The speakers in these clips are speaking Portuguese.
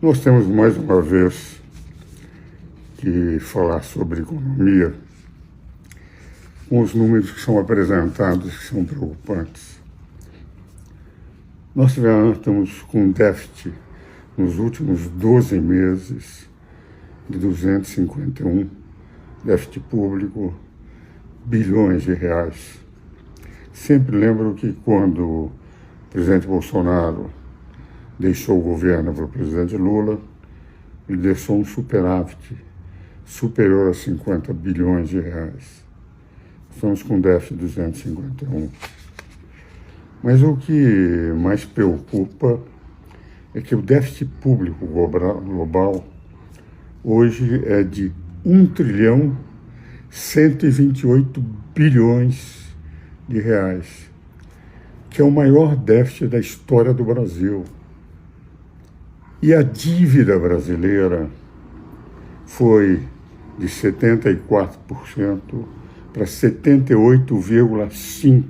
Nós temos mais uma vez que falar sobre economia com os números que são apresentados, que são preocupantes. Nós estamos com um déficit nos últimos 12 meses de 251, déficit público, bilhões de reais. Sempre lembro que quando o presidente Bolsonaro deixou o governo para o presidente Lula, ele deixou um superávit superior a 50 bilhões de reais. Estamos com déficit de 251. Mas o que mais preocupa é que o déficit público global hoje é de 1.128 bilhões de reais, que é o maior déficit da história do Brasil. E a dívida brasileira foi de 74% para 78,5%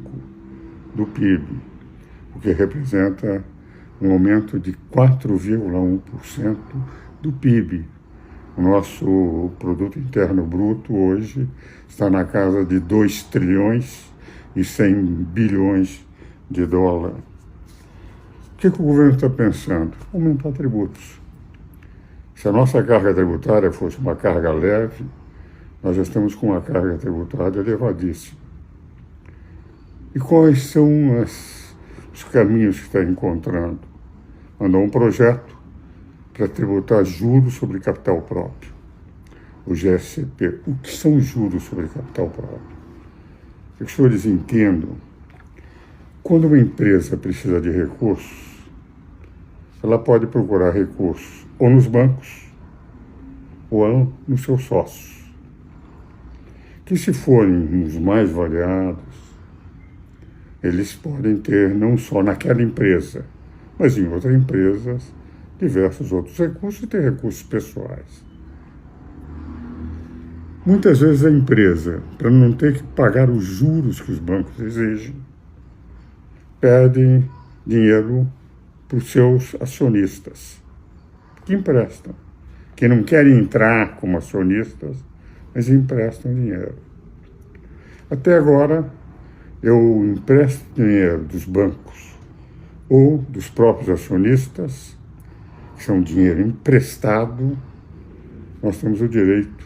do PIB, o que representa um aumento de 4,1% do PIB. O nosso produto interno bruto hoje está na casa de 2 trilhões e 100 bilhões de dólares. O que o governo está pensando? Aumentar tributos. Se a nossa carga tributária fosse uma carga leve, nós já estamos com uma carga tributária elevadíssima. E quais são os caminhos que está encontrando? Mandou um projeto para tributar juros sobre capital próprio, o GSCP. O que são juros sobre capital próprio? Para que os senhores entendam, quando uma empresa precisa de recursos, ela pode procurar recursos ou nos bancos ou nos seus sócios, que se forem os mais variados, eles podem ter não só naquela empresa, mas em outras empresas, diversos outros recursos e ter recursos pessoais. Muitas vezes a empresa, para não ter que pagar os juros que os bancos exigem, pede dinheiro para os seus acionistas, que emprestam, que não querem entrar como acionistas, mas emprestam dinheiro. Até agora, eu empresto dinheiro dos bancos ou dos próprios acionistas, que são dinheiro emprestado, nós temos o direito,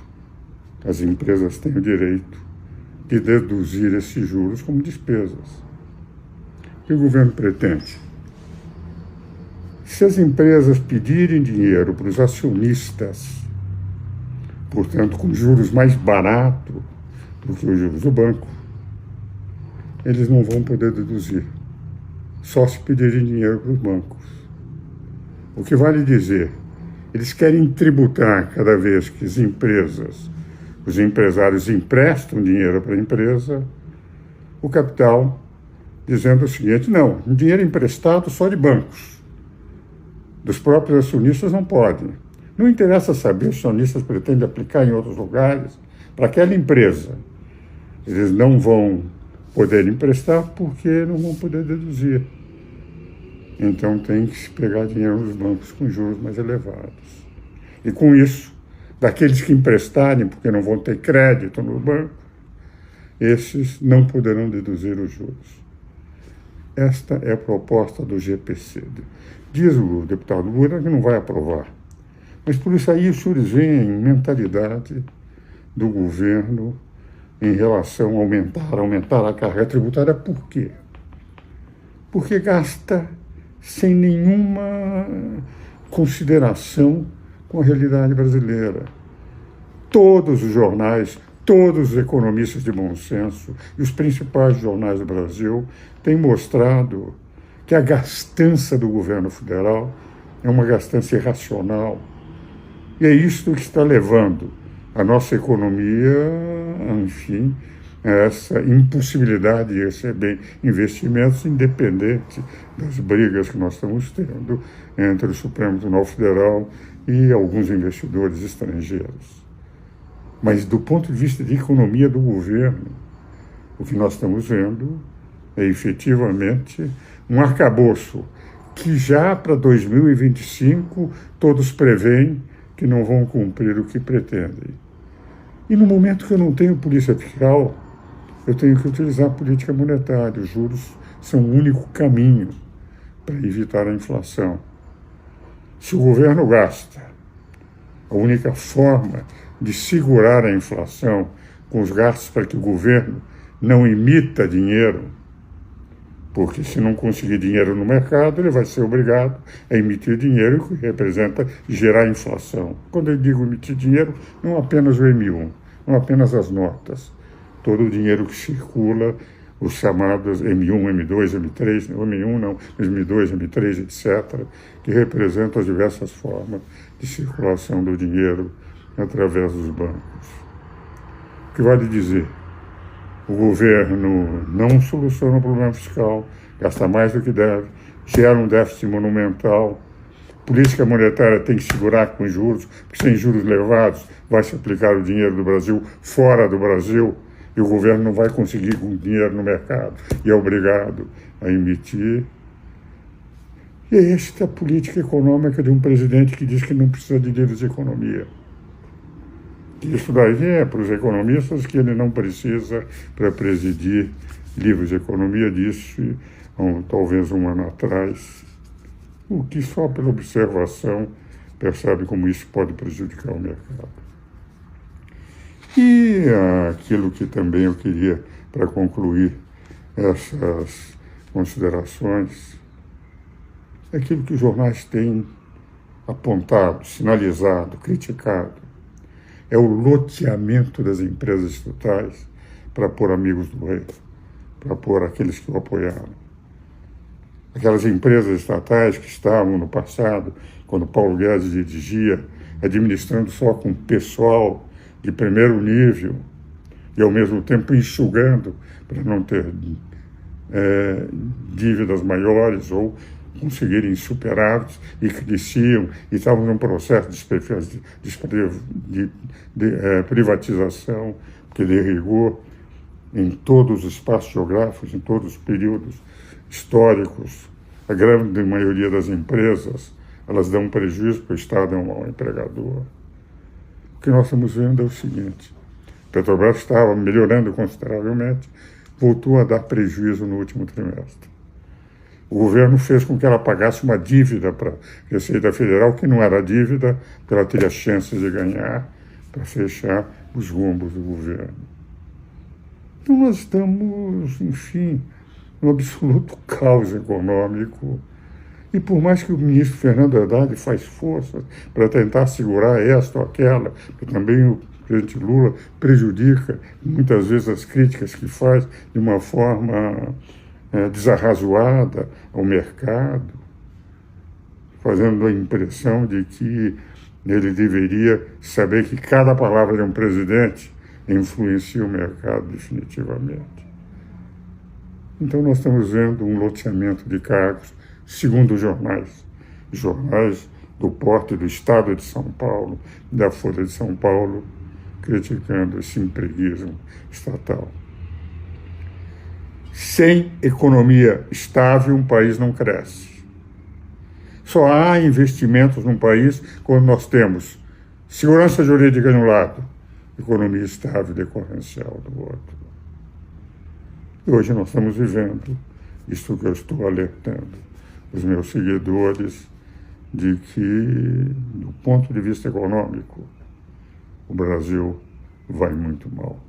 as empresas têm o direito de deduzir esses juros como despesas. O que o governo pretende? Se as empresas pedirem dinheiro para os acionistas, portanto, com juros mais baratos do que os juros do banco, eles não vão poder deduzir, só se pedirem dinheiro para os bancos. O que vale dizer, eles querem tributar cada vez que as empresas, os empresários emprestam dinheiro para a empresa, o capital, dizendo o seguinte: não, dinheiro emprestado só de bancos, dos próprios acionistas não pode. Não interessa saber se os acionistas pretendem aplicar em outros lugares para aquela empresa. Eles não vão poder emprestar porque não vão poder deduzir. Então tem que se pegar dinheiro nos bancos com juros mais elevados. E com isso, daqueles que emprestarem porque não vão ter crédito no banco, esses não poderão deduzir os juros. Esta é a proposta do GPC. Diz o deputado Lula que não vai aprovar. Mas por isso aí os senhores veem a mentalidade do governo em relação a aumentar a carga tributária. Por quê? Porque gasta sem nenhuma consideração com a realidade brasileira. Todos os jornais, todos os economistas de bom senso e os principais jornais do Brasil têm mostrado que a gastança do governo federal é uma gastança irracional. E é isso que está levando a nossa economia, enfim, a essa impossibilidade de receber investimentos, independente das brigas que nós estamos tendo entre o Supremo Tribunal Federal e alguns investidores estrangeiros. Mas do ponto de vista de economia do governo, o que nós estamos vendo é efetivamente um arcabouço que já para 2025 todos preveem que não vão cumprir o que pretendem. E no momento que eu não tenho polícia fiscal, eu tenho que utilizar a política monetária. Os juros são o único caminho para evitar a inflação. Se o governo gasta, a única forma de segurar a inflação com os gastos para que o governo não emita dinheiro, porque se não conseguir dinheiro no mercado, ele vai ser obrigado a emitir dinheiro, que representa gerar inflação. Quando eu digo emitir dinheiro, não apenas o M1, não apenas as notas, todo o dinheiro que circula, os chamados M1, M2, M3, não M1 não, mas M2, M3, etc., que representam as diversas formas de circulação do dinheiro através dos bancos. O que vale dizer? O governo não soluciona o problema fiscal, gasta mais do que deve, gera um déficit monumental. Política monetária tem que segurar com juros, porque sem juros elevados vai se aplicar o dinheiro do Brasil fora do Brasil e o governo não vai conseguir com dinheiro no mercado e é obrigado a emitir. E esta é a política econômica de um presidente que diz que não precisa de livros de economia. Isso daí é para os economistas que ele não precisa para presidir livros de economia, disse talvez um ano atrás, o que só pela observação percebe como isso pode prejudicar o mercado. E aquilo que também eu queria, para concluir essas considerações, é aquilo que os jornais têm apontado, sinalizado, criticado, é o loteamento das empresas estatais para pôr amigos do rei, para pôr aqueles que o apoiaram. Aquelas empresas estatais que estavam no passado, quando Paulo Guedes dirigia, administrando só com pessoal de primeiro nível e, ao mesmo tempo, enxugando para não ter dívidas maiores ou conseguirem superávites e cresciam e estavam num processo de privatização que derrigou em todos os espaços geográficos, em todos os períodos históricos. A grande maioria das empresas, elas dão prejuízo porque o Estado é um mau empregador. O que nós estamos vendo é o seguinte: a Petrobras estava melhorando consideravelmente, voltou a dar prejuízo no último trimestre. O governo fez com que ela pagasse uma dívida para a Receita Federal, que não era dívida, porque ela teria chances de ganhar para fechar os rombos do governo. Então nós estamos, enfim, num absoluto caos econômico. E por mais que o ministro Fernando Haddad faz força para tentar segurar esta ou aquela, que também o presidente Lula prejudica muitas vezes as críticas que faz de uma forma desarrazoada ao mercado, fazendo a impressão de que ele deveria saber que cada palavra de um presidente influencia o mercado definitivamente. Então nós estamos vendo um loteamento de cargos, segundo os jornais do porte do Estado de São Paulo, da Folha de São Paulo, criticando esse empreguismo estatal. Sem economia estável, um país não cresce. Só há investimentos num país quando nós temos segurança jurídica de um lado, economia estável e decorrencial do outro. E hoje nós estamos vivendo isso que eu estou alertando os meus seguidores, de que, do ponto de vista econômico, o Brasil vai muito mal.